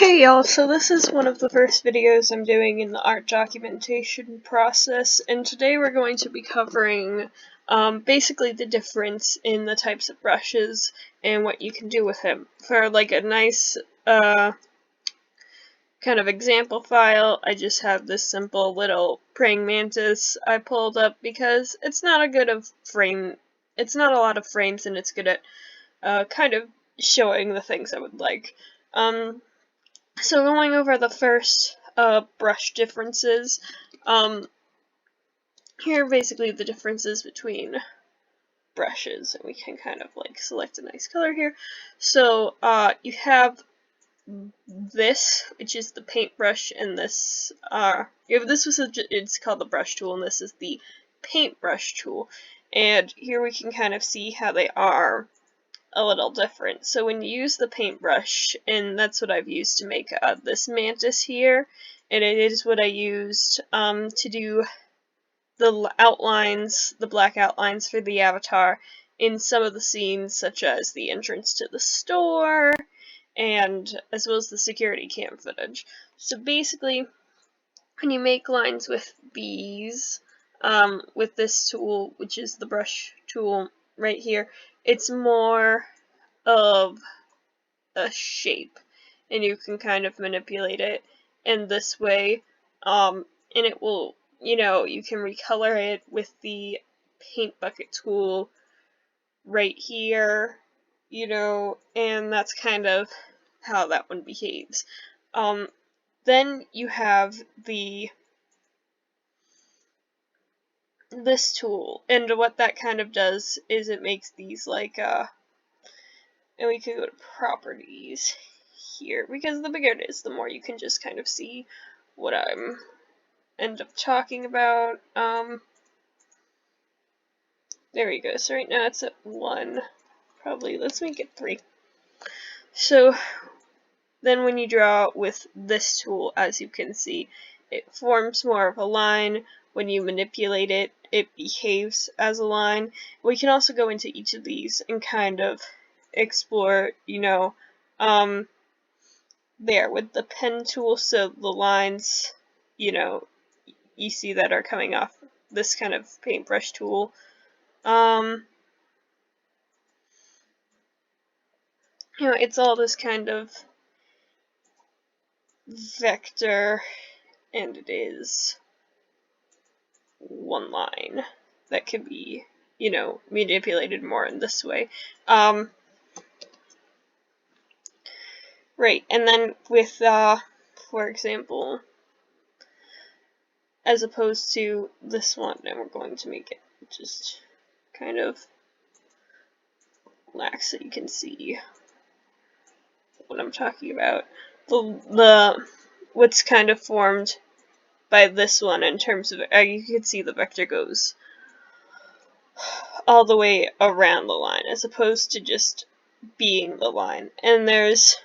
Hey y'all, so this is one of the first videos I'm doing in the art documentation process, and today we're going to be covering basically the difference in the types of brushes and what you can do with them. For like a nice kind of example file, I just have this simple little praying mantis I pulled up because it's not a good of frame, it's not a lot of frames, and it's good at kind of showing the things I would like. So going over the first brush differences, here are basically the differences between brushes, and we can kind of like select a nice color here. So you have this, which is the paintbrush, and this it's called the brush tool, and this is the paintbrush tool. And here we can kind of see how they are a little different. So when you use the paintbrush, and that's what I've used to make this mantis here, and it is what I used to do the outlines, the black outlines for the avatar in some of the scenes, such as the entrance to the store, and as well as the security cam footage. So basically, when you make lines with these, with this tool, which is the brush tool right here, it's more of a shape, and you can kind of manipulate it in this way, and it will, you can recolor it with the paint bucket tool right here, and that's kind of how that one behaves. Then you have this tool, and what that kind of does is it makes these like and we can go to properties here, because the bigger it is, the more you can just kind of see what I'm end up talking about. There we go. So right now it's at 1. Probably let's make it 3. So then when you draw with this tool, as you can see, it forms more of a line. When you manipulate it, it behaves as a line. We can also go into each of these and kind of explore, there with the pen tool, so the lines, you see that are coming off this kind of paintbrush tool. It's all this kind of vector, and it is one line that can be, manipulated more in this way. Right, and then with, for example, as opposed to this one, and we're going to make it just kind of black so you can see what I'm talking about. The what's kind of formed by this one in terms of, you can see the vector goes all the way around the line as opposed to just being the line, and there's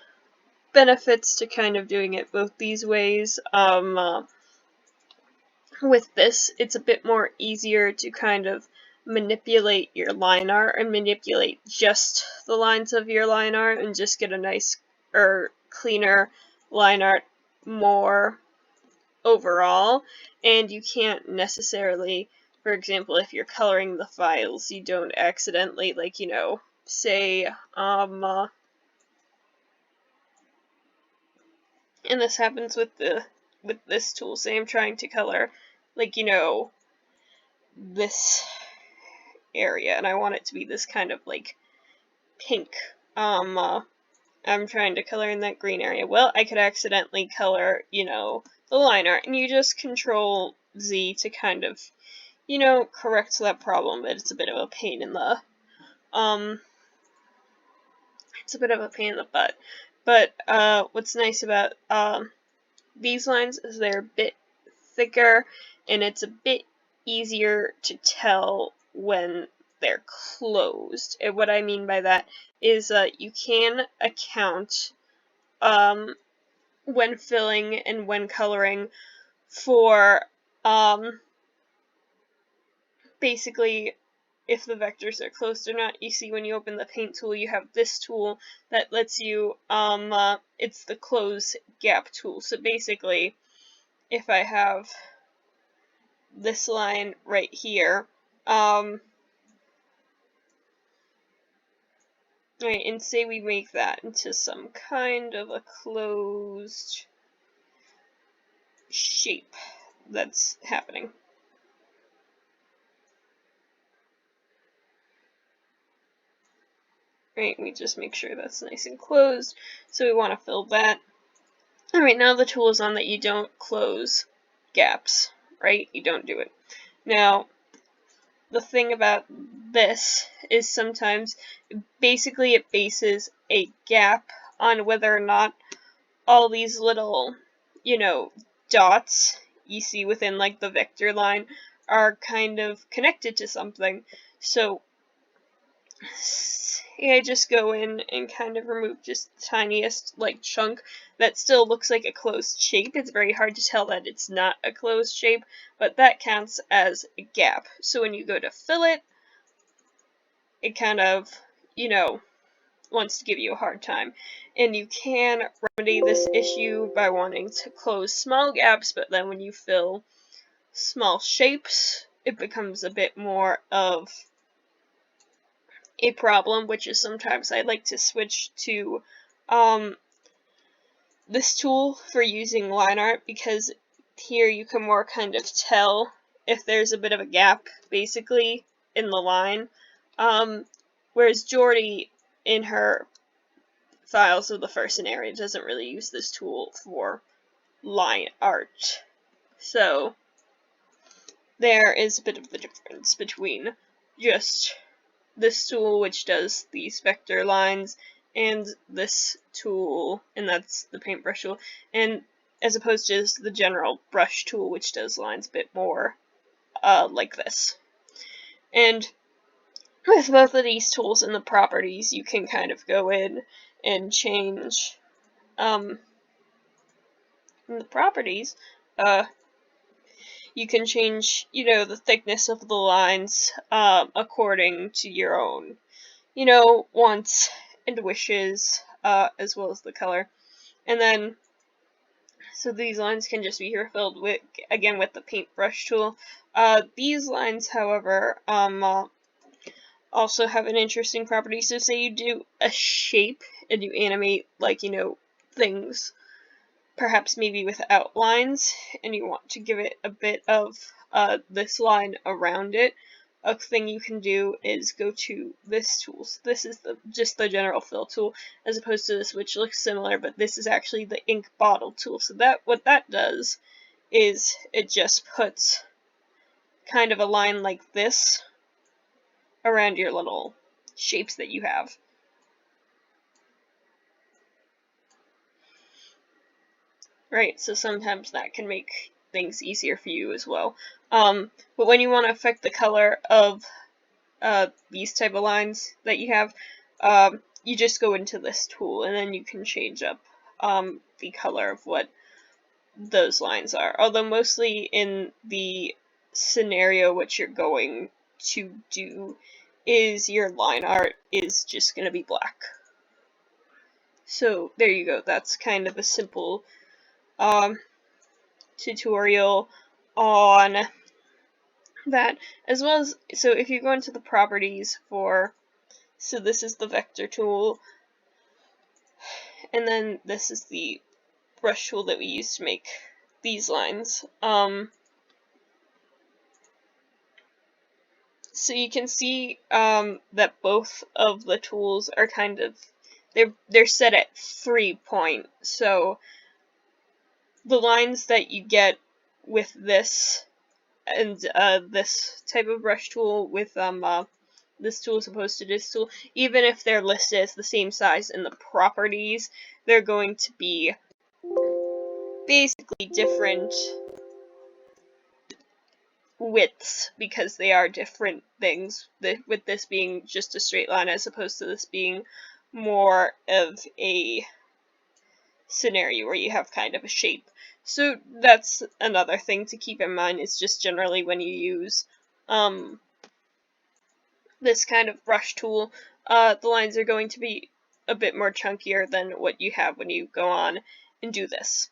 benefits to kind of doing it both these ways. With this, it's a bit more easier to kind of manipulate your line art and manipulate just the lines of your line art and just get a nice or cleaner line art more overall. And you can't necessarily, for example, if you're coloring the files, you don't accidentally, like, say, and this happens with this tool. Say I'm trying to color, like, this area, and I want it to be this kind of like pink. I'm trying to color in that green area. Well, I could accidentally color, the line art, and you just Control Z to kind of, correct that problem. But it's a bit of a pain in the, butt. But what's nice about these lines is they're a bit thicker, and it's a bit easier to tell when they're closed. And what I mean by that is you can account when filling and when coloring for basically if the vectors are closed or not. You see when you open the paint tool, you have this tool that lets you, it's the close gap tool. So basically, if I have this line right here, right, and say we make that into some kind of a closed shape that's happening. Right, we just make sure that's nice and closed, so we want to fill that. Alright, now the tool is on that you don't close gaps, right? You don't do it. Now, the thing about this is sometimes, basically it bases a gap on whether or not all these little, dots you see within like the vector line are kind of connected to something. So I just go in and kind of remove just the tiniest like chunk that still looks like a closed shape. It's very hard to tell that it's not a closed shape, but that counts as a gap. So when you go to fill it, it kind of, wants to give you a hard time. And you can remedy this issue by wanting to close small gaps, but then when you fill small shapes, it becomes a bit more of a problem, which is sometimes I like to switch to this tool for using line art, because here you can more kind of tell if there's a bit of a gap basically in the line, whereas Jordy in her files of the first scenario doesn't really use this tool for line art. So there is a bit of the difference between just this tool, which does these vector lines, and this tool, and that's the paintbrush tool, and as opposed to just the general brush tool, which does lines a bit more like this. And with both of these tools and the properties, you can kind of go in and change in the properties, you can change, the thickness of the lines according to your own, wants and wishes, as well as the color. And then, so these lines can just be refilled with, again, with the paintbrush tool. These lines, however, also have an interesting property. So say you do a shape and you animate, like, things perhaps maybe with outlines, and you want to give it a bit of this line around it. A thing you can do is go to this tool. So this is just the general fill tool, as opposed to this, which looks similar, but this is actually the ink bottle tool. So what that does is it just puts kind of a line like this around your little shapes that you have. Right, so sometimes that can make things easier for you as well. But when you want to affect the color of these type of lines that you have, you just go into this tool, and then you can change up the color of what those lines are. Although mostly in the scenario, what you're going to do is your line art is just going to be black. So there you go. That's kind of a simple tutorial on that, as well as, so if you go into the properties for, so this is the vector tool, and then this is the brush tool that we use to make these lines. So you can see that both of the tools are kind of, they're set at 3 point. So the lines that you get with this and this type of brush tool with this tool as opposed to this tool, even if they're listed as the same size in the properties, they're going to be basically different widths because they are different things, with this being just a straight line as opposed to this being more of a scenario where you have kind of a shape. So that's another thing to keep in mind, is just generally when you use this kind of brush tool, the lines are going to be a bit more chunkier than what you have when you go on and do this.